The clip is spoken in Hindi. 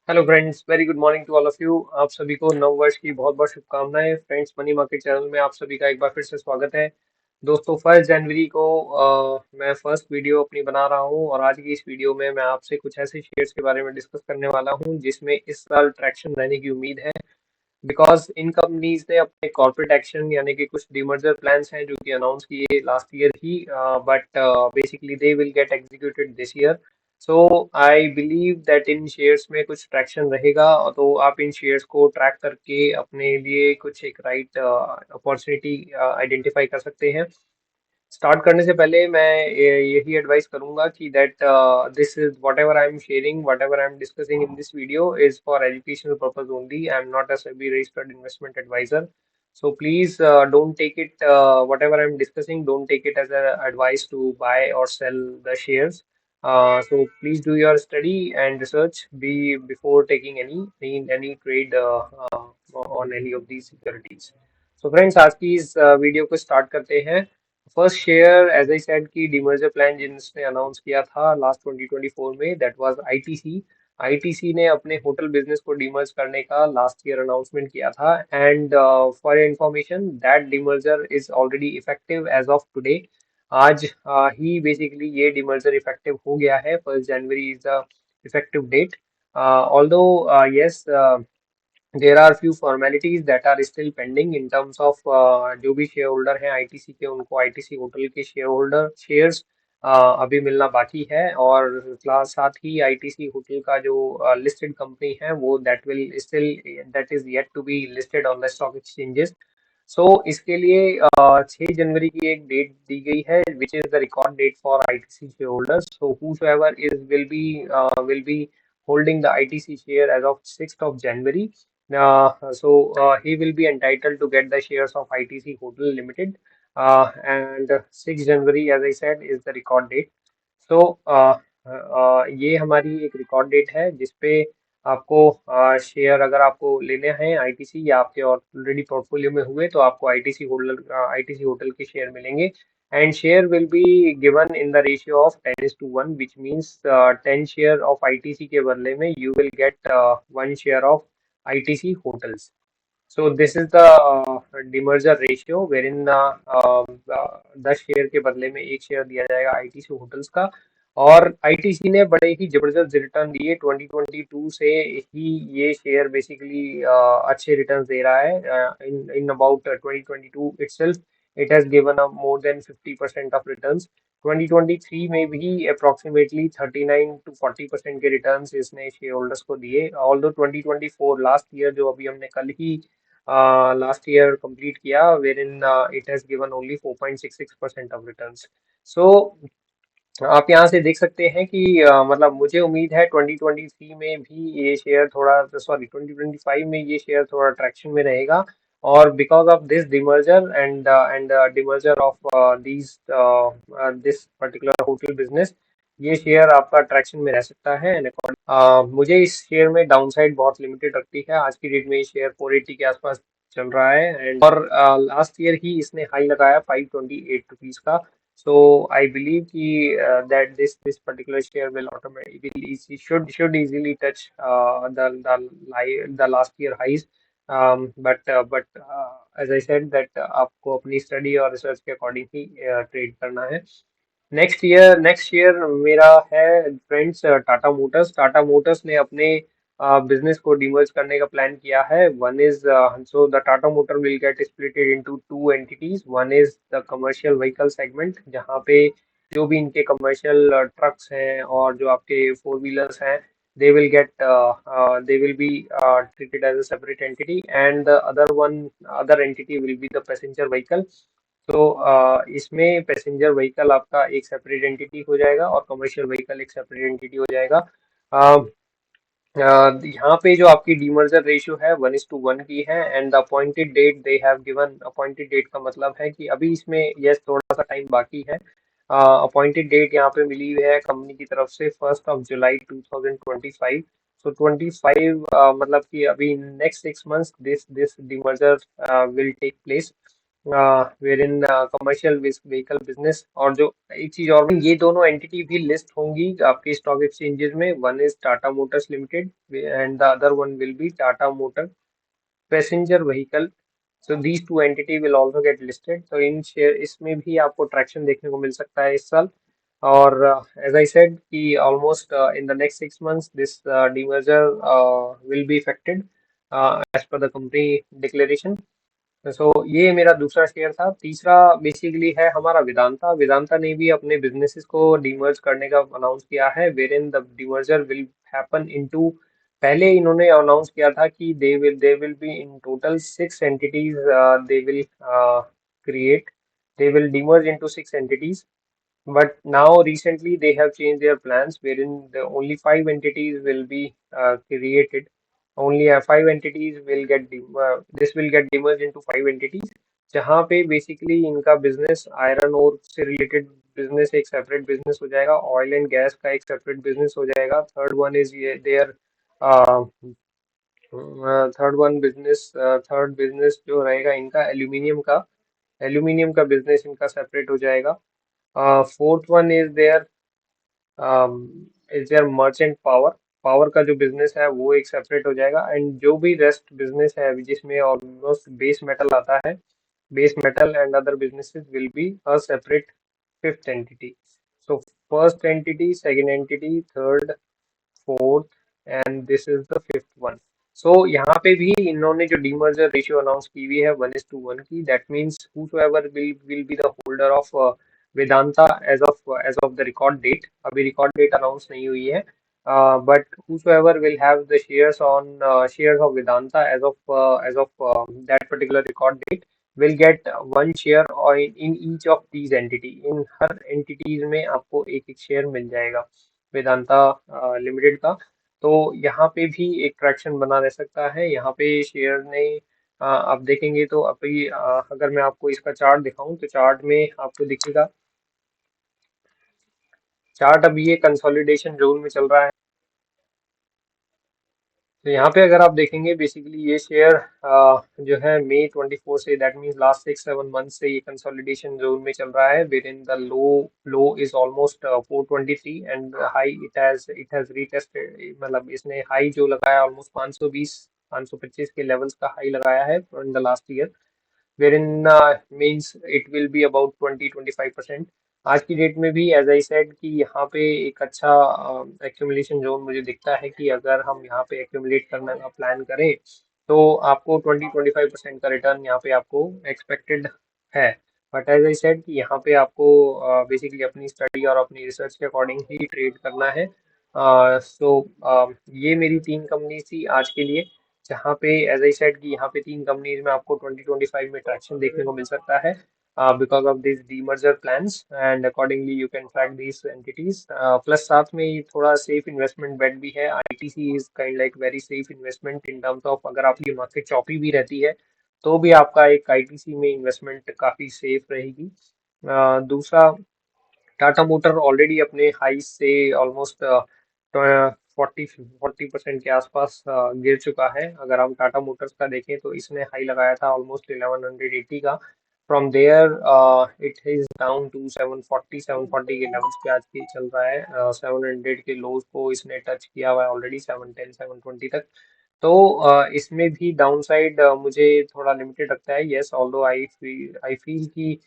Hello friends, very good morning to all of you. आप सभी को नव वर्ष की बहुत बहुत शुभकामनाएं। फ्रेंड्स, मनी मार्केट चैनल में आप सभी का एक बार फिर से स्वागत है। दोस्तों, 1 जनवरी को मैं फर्स्ट वीडियो अपनी बना रहा हूं और आज की इस वीडियो में मैं आपसे कुछ ऐसे शेयर्स के बारे में डिस्कस करने वाला हूं जिसमें इस साल ट्रैक्शन रहने की उम्मीद है। बिकॉज इन कंपनीज ने अपने कॉर्पोरेट एक्शन यानी कि कुछ डीमर्जर प्लान्स हैं जो कि अनाउंस किए last year he, but basically they will get executed this year. So I believe that in shares में कुछ ट्रैक्शन रहेगा, तो आप इन शेयर्स को ट्रैक करके अपने लिए कुछ एक राइट अपॉर्चुनिटी आइडेंटिफाई कर सकते हैं। स्टार्ट करने से पहले मैं यही एडवाइस करूंगा कि that this is whatever I am sharing, whatever I am discussing in this video is for educational purpose only. I am not a SEBI registered investment adviser, so please don't take it, whatever I'm discussing, don't take it as a advice to buy or sell the shares. So please do your study and research before taking any trade on any of these securities. So friends, आज की इस वीडियो को स्टार्ट करते हैं। First share, as I said, की डीमर्जर प्लान जिसने अनाउंस किया था लास्ट 2024 में, दैट वाज आईटीसी। आईटीसी ने अपने होटल बिजनेस को डीमर्ज करने का लास्ट ईयर अनाउंसमेंट किया था, and for your information that demerger is already effective as of today. आज ही बेसिकली ये डीमर्जर इफेक्टिव हो गया है। 1 जनवरी is the effective date. Although yes, there are few formalities that are still pending in terms of जो भी शेयर होल्डर हैं आईटीसी के, उनको आईटीसी होटल के शेयर्स अभी मिलना बाकी है। और साथ ही आईटीसी होटल का जो लिस्टेड कंपनी है वो that is yet to be listed on the stock exchanges. So इसके लिए 6 जनवरी की एक डेट दी गई है, which is the record date for ITC share holders. So whosoever is will be holding the ITC share as of 6th of January. He will be entitled to get the shares of ITC Hotel Limited. And 6 January, as I said, is the record date. So ये हमारी एक रिकॉर्ड डेट है जिसपे आपको शेयर अगर आपको लेने हैं आईटीसी या आपके ऑलरेडी पोर्टफोलियो में हुए तो आपको आईटीसी होटल के शेयर मिलेंगे। And share will be given in the ratio of 10:1, which means 10 share of ITC के बदले में you will get 1 share of ITC hotels. So this is the demerger ratio wherein 10 share के बदले में 1 शेयर दिया जाएगा आईटीसी होटल्स का। और आईटीसी ने बड़े ही जबरदस्त रिटर्न दिए 2022 से ही। ये शेयर बेसिकली अच्छे रिटर्न्स दे रहा है। इन in about 2022 itself it has given a more than 50% of returns। 2023 में भी अप्रोक्सीमेटली 39 to 40% के रिटर्न्स इसने शेयर होल्डर्स को दिए। ऑल्दो 2024 लास्ट ईयर जो अभी हमने कल ही लास्ट ईयर कंप्लीट किया, wherein it has given only 4.66% of returns। So आप यहाँ से देख सकते हैं कि मतलब मुझे उम्मीद है 2023 में भी ये शेयर थोड़ा, सॉरी 2025 में ये शेयर थोड़ा ट्रैक्शन में रहेगा। और because of this demerger and demerger of this particular hotel business, ये शेयर आपका ट्रैक्शन में रह सकता है। मुझे इस शेयर में डाउनसाइड बहुत लिमिटेड रखती है। आज की डेट में ये शेयर 480 के आसपास चल रहा है, एंड और लास्ट ईयर ही इसने हाई लगाया 528 रुपीज का। So I believe that this particular share will automatically should easily touch the last year highs. But as I said that आपको अपनी स्टडी और रिसर्च के अकॉर्डिंग ही ट्रेड करना है। नेक्स्ट ईयर मेरा है friends Tata Motors. Tata Motors ने अपने बिजनेस को डिमर्ज करने का प्लान किया है। One is, so the Tata motor will get splitted into 2 entities. One is the commercial vehicle segment, जहाँ पे जो भी इनके कमर्शियल ट्रक्स हैं और जो आपके फोर व्हीलर्स हैं, they will be treated as a separate entity, and the other entity will be the passenger vehicle। तो इसमें पैसेंजर व्हीकल आपका एक सेपरेट एंटिटी हो जाएगा और कमर्शियल व्हीकल एक सेपरेट एंटिटी हो जाएगा। यहाँ पे जो आपकी डीमर्जर रेशियो है 1:1 की है। And the appointed date they have given, appointed date का मतलब है कि अभी इसमें यस थोड़ा सा टाइम बाकी है। अपॉइंटेड डेट यहाँ पे मिली हुई है कंपनी की तरफ से 1 जुलाई 2025। सो 25 मतलब कि अभी next 6 months this this demerger will take place. Wherein commercial vehicle business. और जो एक चीज और, ये दोनों एंटिटी भी लिस्ट होंगी आपके स्टॉक एक्सचेंजेस में। One is Tata Motors limited and the other one will be Tata motor passenger vehicle. So these two entity will also get listed. तो इन शेयर इसमें भी आपको ट्रैक्शन देखने को मिल सकता है इस साल। और एज आई सेड कि almost in the next 6 months this demerger will be effected as per the company declaration. So ये मेरा दूसरा शेयर था। तीसरा बेसिकली है हमारा वेदांता। वेदांता ने भी अपने बिजनेसेस को डीमर्ज करने का अनाउंस किया है, where in the demerger will happen into. पहले इन्होंने अनाउंस किया था कि they will be in total 6 entities, they will create, they will demerge into 6 entities. But now recently they have changed their plans, wherein the only 5 entities will be created. Only 5 entities will get this will get demerged into 5 entities, जहाँ पे बेसिकली इनका बिजनेस आयरन ओर से रिलेटेड बिजनेस एक सेपरेट बिजनेस हो जाएगा, ऑयल एंड गैस का एक सेपरेट बिजनेस हो जाएगा। Third one is there third business जो रहेगा इनका एल्यूमिनियम का बिजनेस इनका सेपरेट हो जाएगा। Fourth one is their merchant power. Power का जो बिजनेस है वो एक सेपरेट हो जाएगा। एंड जो भी रेस्ट बिजनेस है जिसमें ऑलमोस्ट बेस मेटल आता है, base metal and other businesses will be a separate fifth entity. So first entity, second entity, third, fourth and this is the fifth one. So यहाँ पे भी इन्होंने जो डीमर्जर रेशियो अनाउंस की हुई है 1:1 की, that means whosoever will be the holder of Vedanta as of the record date। अभी रिकॉर्ड डेट अनाउंस नहीं हुई है, but whosoever will have the shares of Vedanta as of that particular record date will get one share or in each of these entity। In her entities में आपको एक एक शेयर मिल जाएगा वेदांता लिमिटेड का। तो यहाँ पे भी एक ट्रैक्शन बना रह सकता है। यहाँ पे शेयर ने आप देखेंगे तो अभी अगर मैं आपको इसका चार्ट दिखाऊं तो चार्ट में आपको दिखेगा। चार्ट अभी ये कंसोलिडेशन जोन में चल रहा है। तो यहाँ पे अगर आप देखेंगे बेसिकली ये शेयर जो है मई 24 से, दैट मीन्स लास्ट 6-7 मंथ से ये कंसोलिडेशन जोन में चल रहा है, where in the low is almost 423 and high it has retested. मतलब इसने हाई जो लगाया ऑलमोस्ट 520 525 के लेवल्स का हाई लगाया है in the last year, wherein means it will be about 20-25%। आज की डेट में भी एज आई सेड कि यहाँ पे एक अच्छा एक्यूमुलेशन जोन मुझे दिखता है कि अगर हम यहाँ पे एक्यूमुलेट करने का प्लान करें तो आपको 20-25% का रिटर्न यहाँ पे आपको एक्सपेक्टेड है। बट एज आई सेड कि यहाँ पे आपको बेसिकली अपनी स्टडी और अपनी रिसर्च के अकॉर्डिंग ही ट्रेड करना है। सो ये मेरी 3 कंपनी थी आज के लिए, जहाँ पे एज आई सेड कि यहाँ पे 3 कंपनीज में आपको 2025 में ट्रैक्शन देखने को मिल सकता है because of this demerger plans and accordingly you can track these entities. Plus साथ में ये थोड़ा सेफ इन्वेस्टमेंट बेट भी है। ITC is kind like very safe investment in terms of अगर आपकी मार्केट चौपी भी रहती है तो भी आपका एक आईटीसी में इन्वेस्टमेंट काफी सेफ रहेगी। दूसरा, टाटा मोटर ऑलरेडी अपने हाई से ऑलमोस्ट 40% के आसपास गिर चुका है। अगर हम टाटा मोटर्स का देखें तो इसने हाई लगाया था ऑलमोस्ट 1180 का। From there it is down to 740 के लेवल्स पे आज भी चल रहा है। 700 के लोज को इसने टच किया हुआ है ऑलरेडी, 710 720 तक। तो इसमें भी डाउन साइड मुझे थोड़ा लिमिटेड लगता है। येस, ऑल्दो आई फील कि